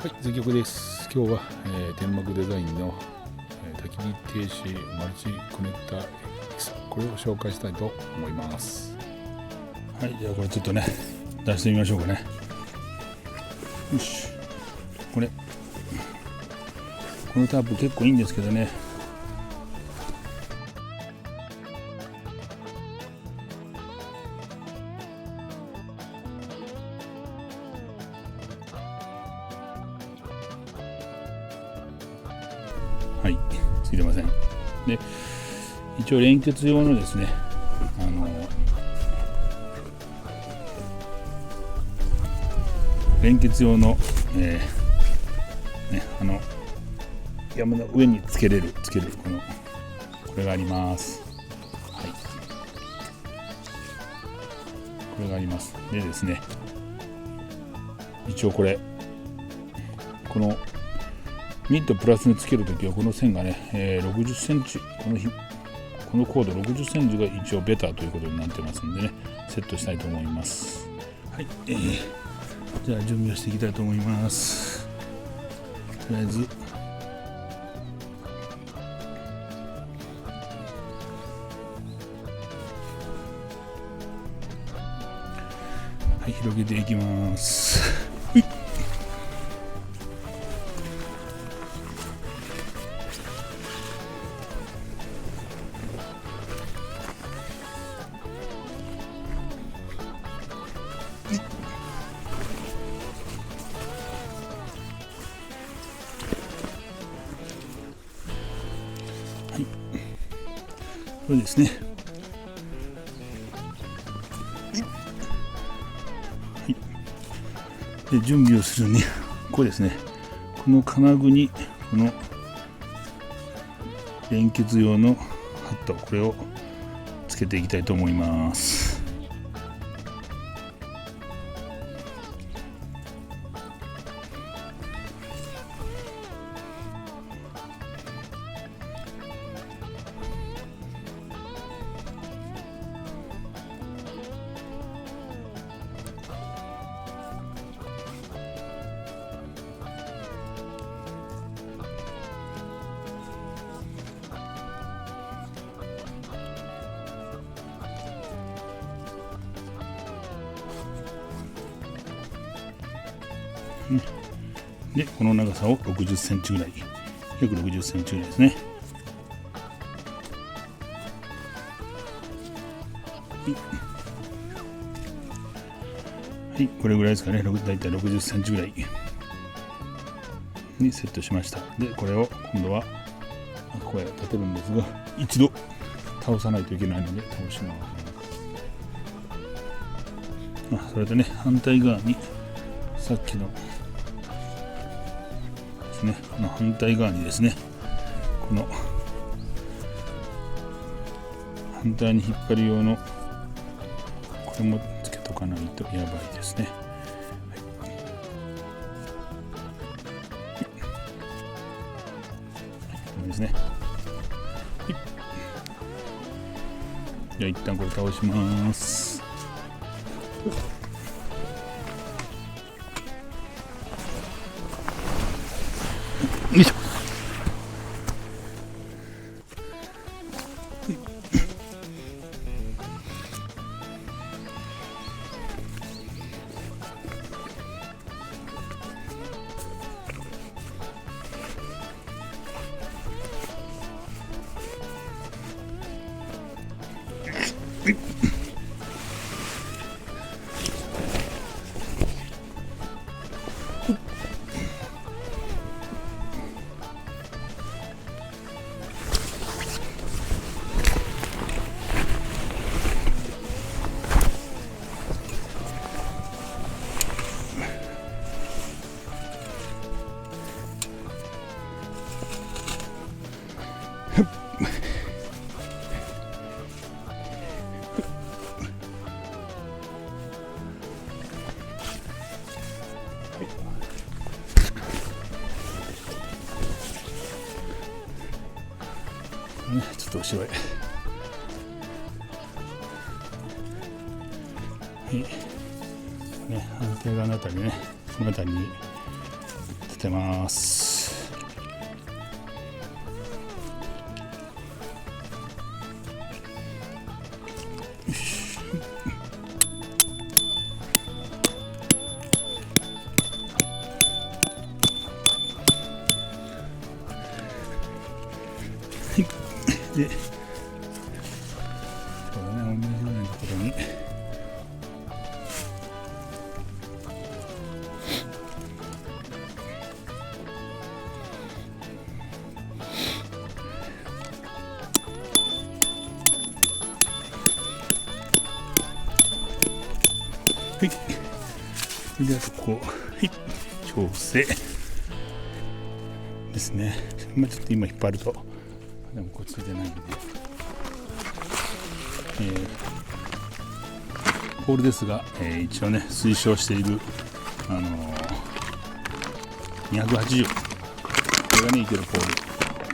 はい、全曲です。今日は、天幕デザインの、焚き火停止マルチコネクタ X、 これを紹介したいと思います。はい、じゃあこれちょっとね出してみましょうかね。よし、このタープ結構いいんですけどね、はい、ついてません。で、一応連結用のですね、連結用の、山の上につけるこれがあります。はい、これがあります。でですね、一応このミッドプラスにつけるときはこの線がね、60センチ、このコード60センチが一応ベタということになってますんでね、セットしたいと思います。はい、じゃあ準備をしていきたいと思います。とりあえずはい、広げていきます。これですね。はい。で、準備をするに、これですね。この金具にこの連結用のハット、これをつけていきたいと思います。で、この長さを60センチぐらい、約60センチぐらいですね。はい、これぐらいですかね。だいたい60センチぐらいにセットしました。で、これを今度はこうやって立てるんですが、一度倒さないといけないので倒します。それでね、反対側にさっきのですね、反対側にですね、この反対に引っ張る用のこれもつけとかないとやばいですね。これですね。はい、じゃあ一旦これ倒します。よいしょ。ちょっと後ろへ。ね、反対側のあたりね、このあたりにてます。で、そうだね、同じようなところにはい、それであとこう、はい、調整ですね。ちょっと今引っ張るとでもこっちじゃないんで、ポールですが、一応ね推奨している、280、これがねいけるポール、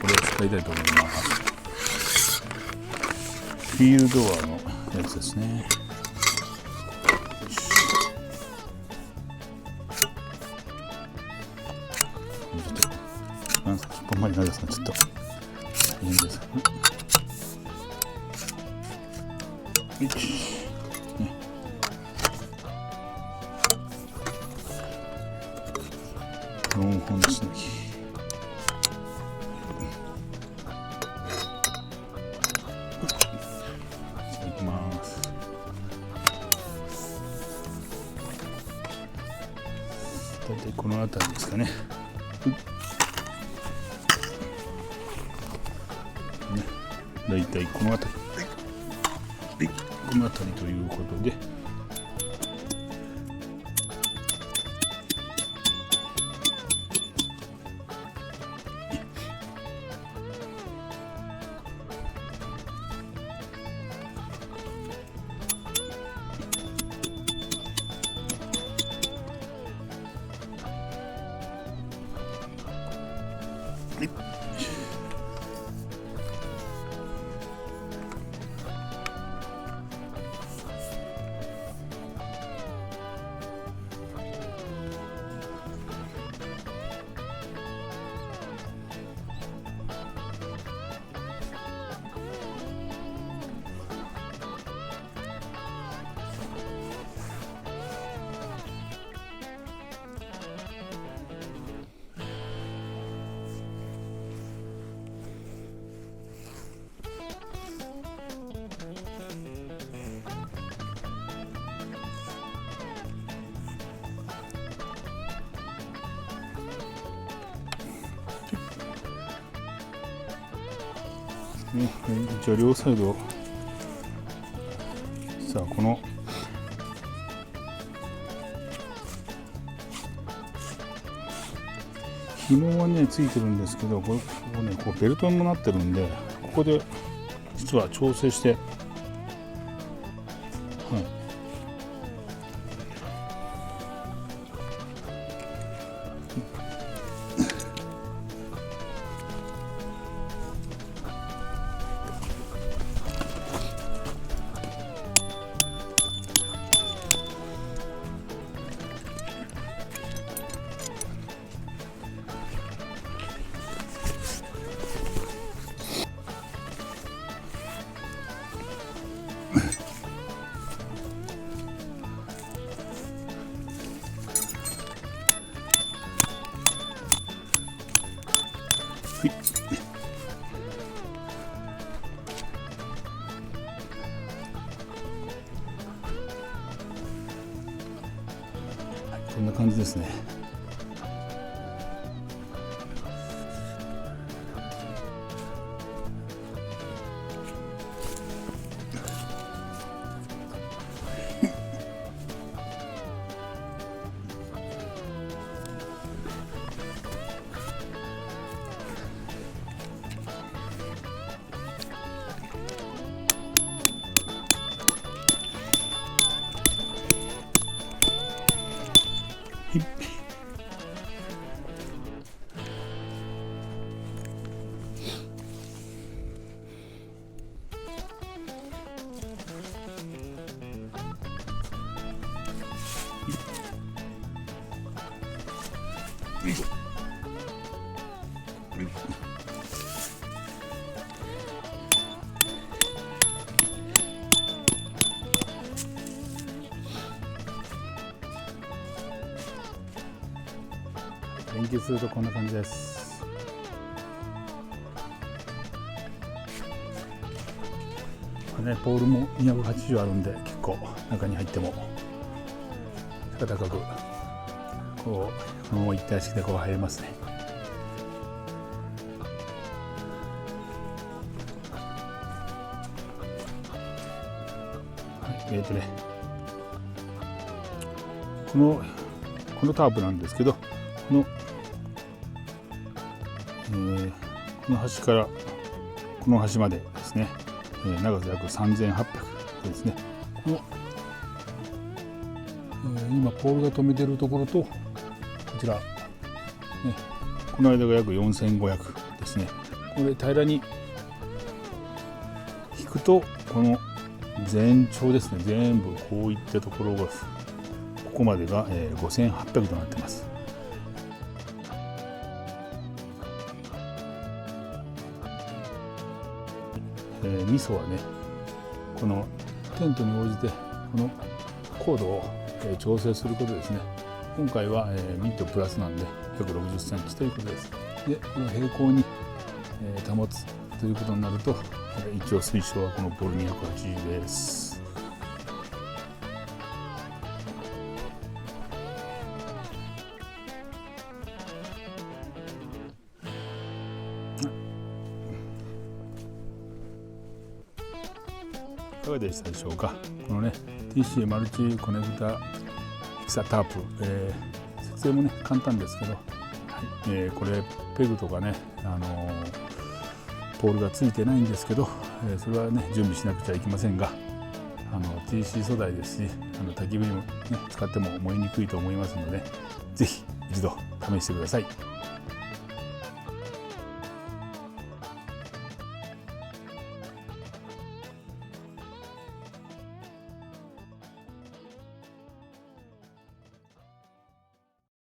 これを使いたいと思います。フィールドアのやつですね。先っぽまで長さがちょっと大変です。ね、4本つなぎ。いきます。大体この辺りですかね。だいたいこの辺り、この辺りということで、一応両サイド、さあこの紐はねついてるんですけど、ここねこうベルトにもなってるんで、ここで実は調整して、はい、こんな感じですね。よいしょ。連結するとこんな感じです。ポールも280あるんで、結構中に入っても高くこのまま一体式で入れますね。このタープなんですけど、この端からこの端までですね、長さ約3800ですね。今ポールが止めてるところとこちら、この間が約4500ですね。これ平らに引くとこの全長ですね、全部こういったところがここまでが5800となってます。ミソはね、このテントに応じてこの高度を調整することですね。今回はミッドプラスなんで160センチということです。でこれを平行に保つということになると、一応推奨はこのポール280です。いかがでしたでしょうか。このね TC マルチコネクタフィクサタープ、設営もね簡単ですけど、これペグとかね、ポールがついてないんですけど、それはね準備しなくちゃいけませんが、TC 素材ですし、焚き火にも、ね、使っても燃えにくいと思いますので、ぜひ一度試してください。